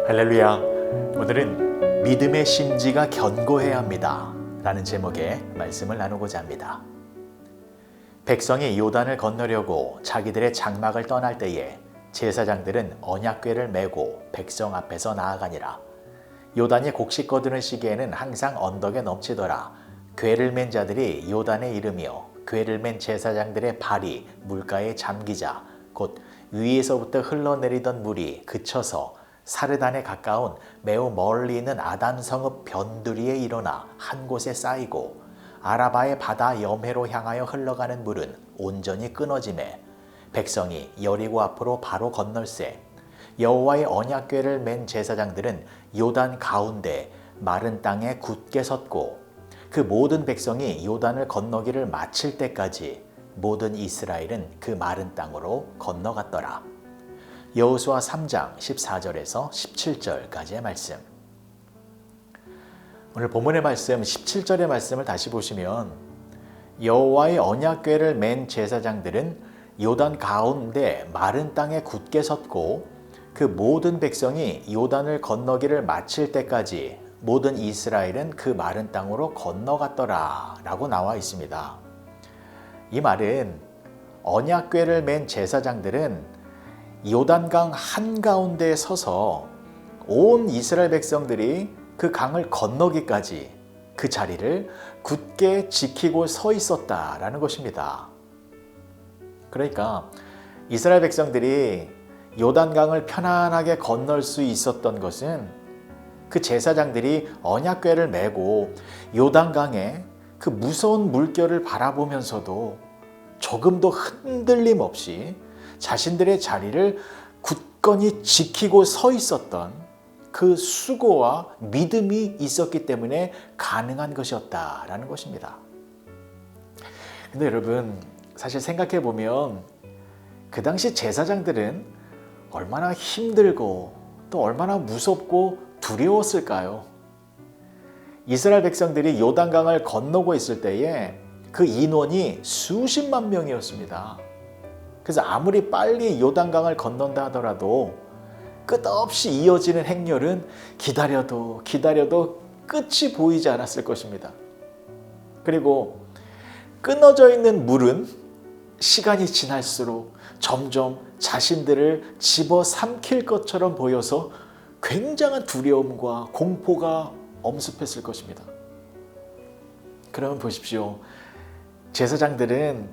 할렐루야. 오늘은 믿음의 심지가 견고해야 합니다 라는 제목의 말씀을 나누고자 합니다. 백성이 요단을 건너려고 자기들의 장막을 떠날 때에 제사장들은 언약궤를 메고 백성 앞에서 나아가니라. 요단이 곡식 거두는 시기에는 항상 언덕에 넘치더라. 궤를 맨 자들이 요단에 이르며 궤를 맨 제사장들의 발이 물가에 잠기자 곧 위에서부터 흘러내리던 물이 그쳐서 사르단에 가까운 매우 멀리 있는 아단 성읍 변두리에 일어나 한 곳에 쌓이고 아라바의 바다 염해로 향하여 흘러가는 물은 온전히 끊어지매 백성이 여리고 앞으로 바로 건널세. 여호와의 언약궤를 맨 제사장들은 요단 가운데 마른 땅에 굳게 섰고 그 모든 백성이 요단을 건너기를 마칠 때까지 모든 이스라엘은 그 마른 땅으로 건너갔더라. 여호수아 3장 14절에서 17절까지의 말씀. 오늘 본문의 말씀 17절의 말씀을 다시 보시면 여호와의 언약궤를 맨 제사장들은 요단 가운데 마른 땅에 굳게 섰고 그 모든 백성이 요단을 건너기를 마칠 때까지 모든 이스라엘은 그 마른 땅으로 건너갔더라 라고 나와 있습니다. 이 말은 언약궤를 맨 제사장들은 요단강 한가운데에 서서 온 이스라엘 백성들이 그 강을 건너기까지 그 자리를 굳게 지키고 서 있었다라는 것입니다. 그러니까 이스라엘 백성들이 요단강을 편안하게 건널 수 있었던 것은 그 제사장들이 언약궤를 메고 요단강의 그 무서운 물결을 바라보면서도 조금도 흔들림 없이 자신들의 자리를 굳건히 지키고 서 있었던 그 수고와 믿음이 있었기 때문에 가능한 것이었다라는 것입니다. 근데 여러분, 사실 생각해 보면 그 당시 제사장들은 얼마나 힘들고 또 얼마나 무섭고 두려웠을까요? 이스라엘 백성들이 요단강을 건너고 있을 때에 그 인원이 수십만 명이었습니다. 그래서 아무리 빨리 요단강을 건넌다 하더라도 끝없이 이어지는 행렬은 기다려도 끝이 보이지 않았을 것입니다. 그리고 끊어져 있는 물은 시간이 지날수록 점점 자신들을 집어삼킬 것처럼 보여서 굉장한 두려움과 공포가 엄습했을 것입니다. 그러면 보십시오. 제사장들은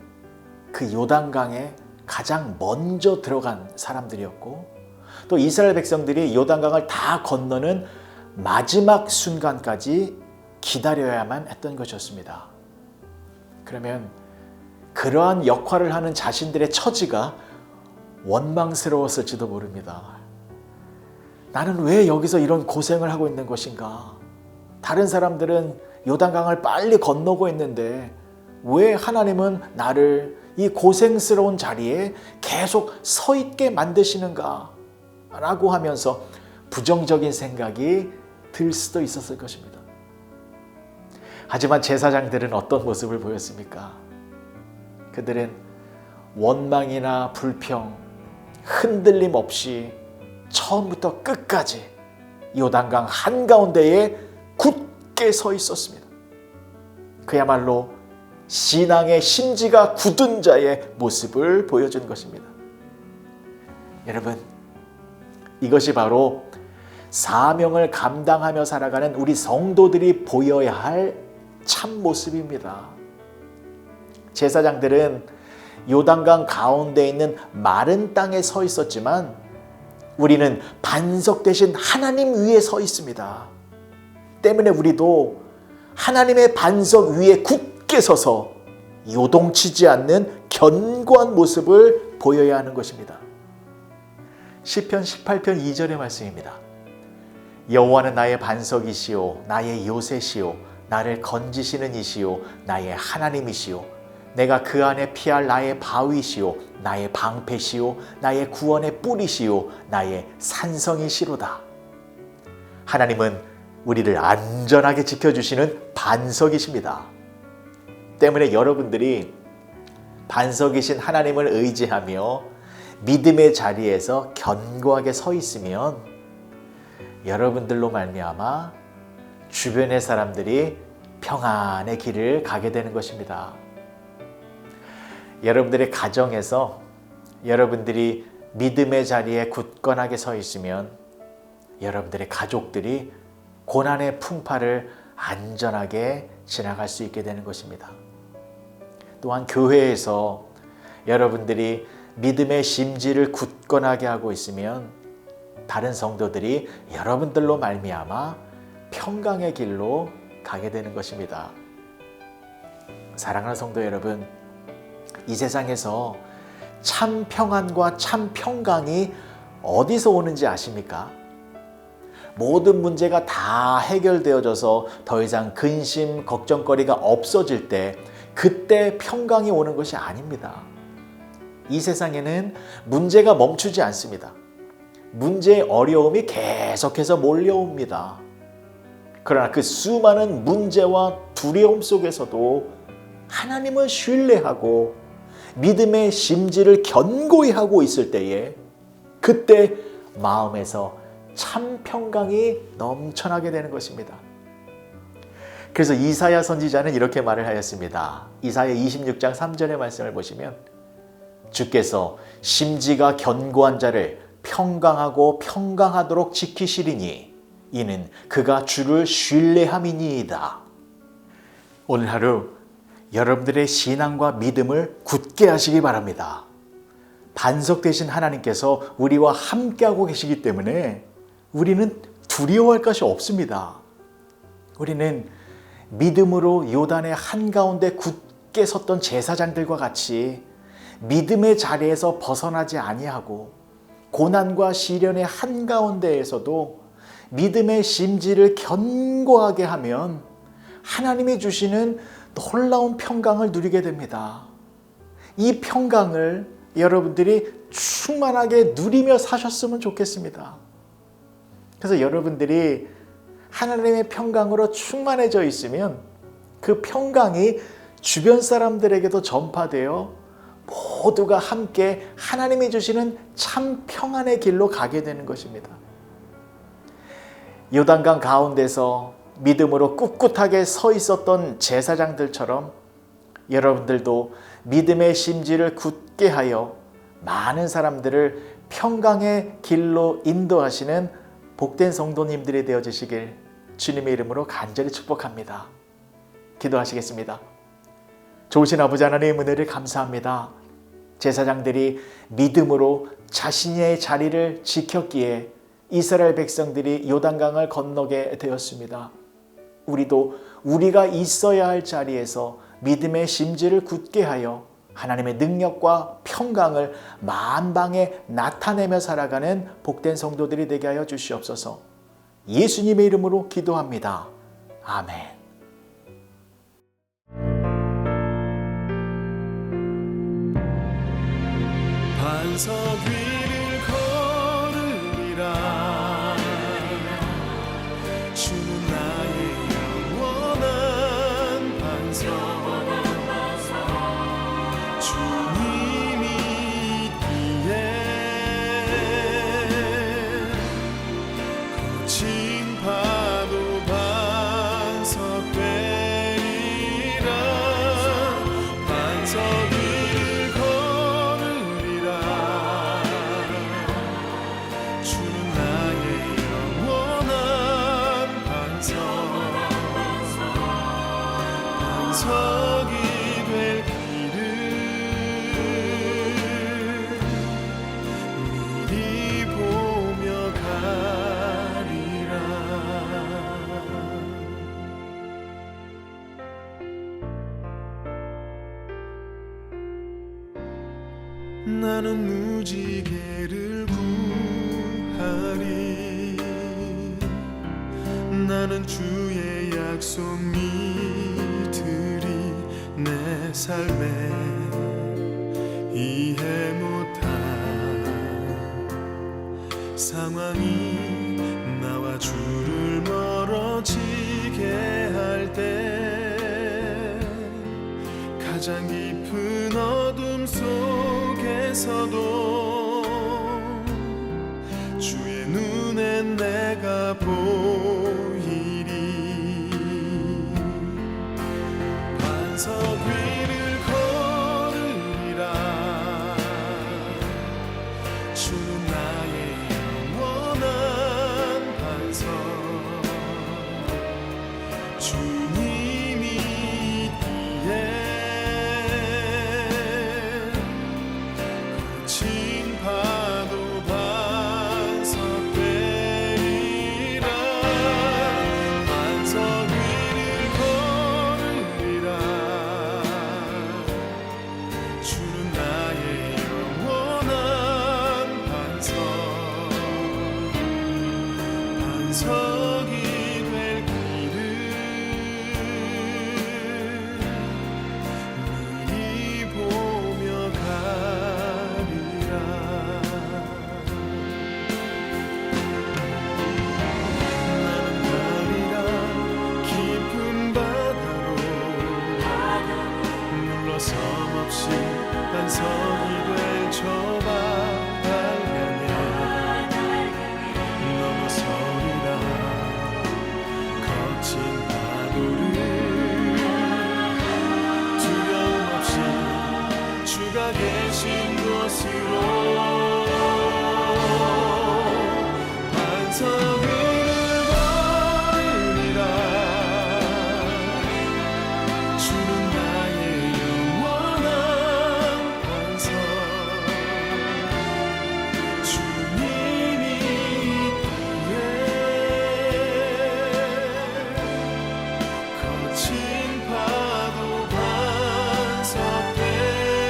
그 요단강에 가장 먼저 들어간 사람들이었고 또 이스라엘 백성들이 요단강을 다 건너는 마지막 순간까지 기다려야만 했던 것이었습니다. 그러면 그러한 역할을 하는 자신들의 처지가 원망스러웠을지도 모릅니다. 나는 왜 여기서 이런 고생을 하고 있는 것인가? 다른 사람들은 요단강을 빨리 건너고 있는데 왜 하나님은 나를 이 고생스러운 자리에 계속 서 있게 만드시는가? 라고 하면서 부정적인 생각이 들 수도 있었을 것입니다. 하지만 제사장들은 어떤 모습을 보였습니까? 그들은 원망이나 불평, 흔들림 없이 처음부터 끝까지 요단강 한가운데에 굳게 서 있었습니다. 그야말로 신앙의 심지가 굳은 자의 모습을 보여준 것입니다. 여러분, 이것이 바로 사명을 감당하며 살아가는 우리 성도들이 보여야 할 참 모습입니다. 제사장들은 요단강 가운데 있는 마른 땅에 서 있었지만 우리는 반석 대신 하나님 위에 서 있습니다. 때문에 우리도 하나님의 반석 위에 굳게 서서 요동치지 않는 견고한 모습을 보여야 하는 것입니다. 시편 18편 2절의 말씀입니다. 여호와는 나의 반석이시오 나의 요새시오 나를 건지시는 이시오 나의 하나님이시오 내가 그 안에 피할 나의 바위시오 나의 방패시오 나의 구원의 뿌리시오 나의 산성이시로다. 하나님은 우리를 안전하게 지켜주시는 반석이십니다. 때문에 여러분들이 반석이신 하나님을 의지하며 믿음의 자리에서 견고하게 서 있으면 여러분들로 말미암아 주변의 사람들이 평안의 길을 가게 되는 것입니다. 여러분들의 가정에서 여러분들이 믿음의 자리에 굳건하게 서 있으면 여러분들의 가족들이 고난의 풍파를 안전하게 지나갈 수 있게 되는 것입니다. 또한 교회에서 여러분들이 믿음의 심지를 굳건하게 하고 있으면 다른 성도들이 여러분들로 말미암아 평강의 길로 가게 되는 것입니다. 사랑하는 성도 여러분, 이 세상에서 참 평안과 참 평강이 어디서 오는지 아십니까? 모든 문제가 다 해결되어져서 더 이상 근심, 걱정거리가 없어질 때 그때 평강이 오는 것이 아닙니다. 이 세상에는 문제가 멈추지 않습니다. 문제의 어려움이 계속해서 몰려옵니다. 그러나 그 수많은 문제와 두려움 속에서도 하나님을 신뢰하고 믿음의 심지를 견고히 하고 있을 때에 그때 마음에서 참 평강이 넘쳐나게 되는 것입니다. 그래서 이사야 선지자는 이렇게 말을 하였습니다. 이사야 26장 3절의 말씀을 보시면 주께서 심지가 견고한 자를 평강하고 평강하도록 지키시리니 이는 그가 주를 신뢰함이니이다. 오늘 하루 여러분들의 신앙과 믿음을 굳게 하시기 바랍니다. 반석 되신 하나님께서 우리와 함께하고 계시기 때문에 우리는 두려워할 것이 없습니다. 우리는 믿음으로 요단의 한가운데 굳게 섰던 제사장들과 같이 믿음의 자리에서 벗어나지 아니하고 고난과 시련의 한가운데에서도 믿음의 심지를 견고하게 하면 하나님이 주시는 놀라운 평강을 누리게 됩니다. 이 평강을 여러분들이 충만하게 누리며 사셨으면 좋겠습니다. 그래서 여러분들이 하나님의 평강으로 충만해져 있으면 그 평강이 주변 사람들에게도 전파되어 모두가 함께 하나님이 주시는 참 평안의 길로 가게 되는 것입니다. 요단강 가운데서 믿음으로 꿋꿋하게 서 있었던 제사장들처럼 여러분들도 믿음의 심지를 굳게 하여 많은 사람들을 평강의 길로 인도하시는 복된 성도님들이 되어주시길 주님의 이름으로 간절히 축복합니다. 기도하시겠습니다. 좋으신 아버지 하나님의 은혜를 감사합니다. 제사장들이 믿음으로 자신의 자리를 지켰기에 이스라엘 백성들이 요단강을 건너게 되었습니다. 우리도 우리가 있어야 할 자리에서 믿음의 심지를 굳게 하여 하나님의 능력과 평강을 만방에 나타내며 살아가는 복된 성도들이 되게 하여 주시옵소서. 예수님의 이름으로 기도합니다. 아멘. 반석 위를 걸으리라. 주는 나의 영원한 반석. 주님이 있기에 거친 파도 반석 되리라. 반석 위를 걸으리라. 주는 나의 영원한 반석. 반석이 될 미리 보며 가리라. 나는 무지개를 구하리. 나는 주의 약속 믿으리. 내 삶에 이해 못한 상황이 나와 주를 멀어지게 할 때 가장 깊은 어둠 속에서도 주의 눈에 땐 내가 보이리 반석 위를 걸으리라 주는 나의 영원한 반석 주님이 있기에 거친 파도 반석되리라 반석 위를 걸으리라 주는 나의 영원한 반석 반석이 될 길을 미리 보며 가리라 나는 가리라 깊은 바다로 물러섬 없이 반석이 될 저 바다를 향해 넘어서리라 거친 파도를 두려움 없이 주가 계신 곳으로 반석 위를 걸으리라 주는 나의 영원한 반석 주님이 있기에 거친 파도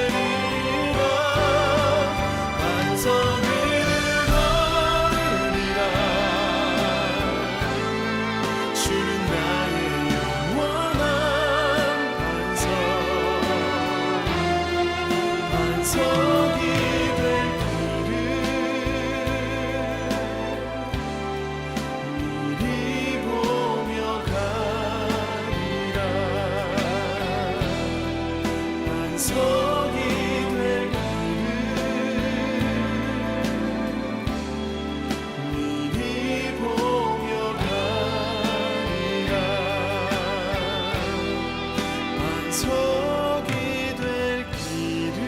반석되리라 반석 위를 걸으리라 주는 나의 영원한 반석 반석이 될 길을 미리 보며 가리라 반석이 될 길을 미리 보며 가리라 반석이 될 길을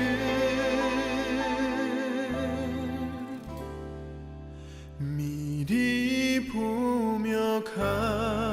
미리 보며 가리라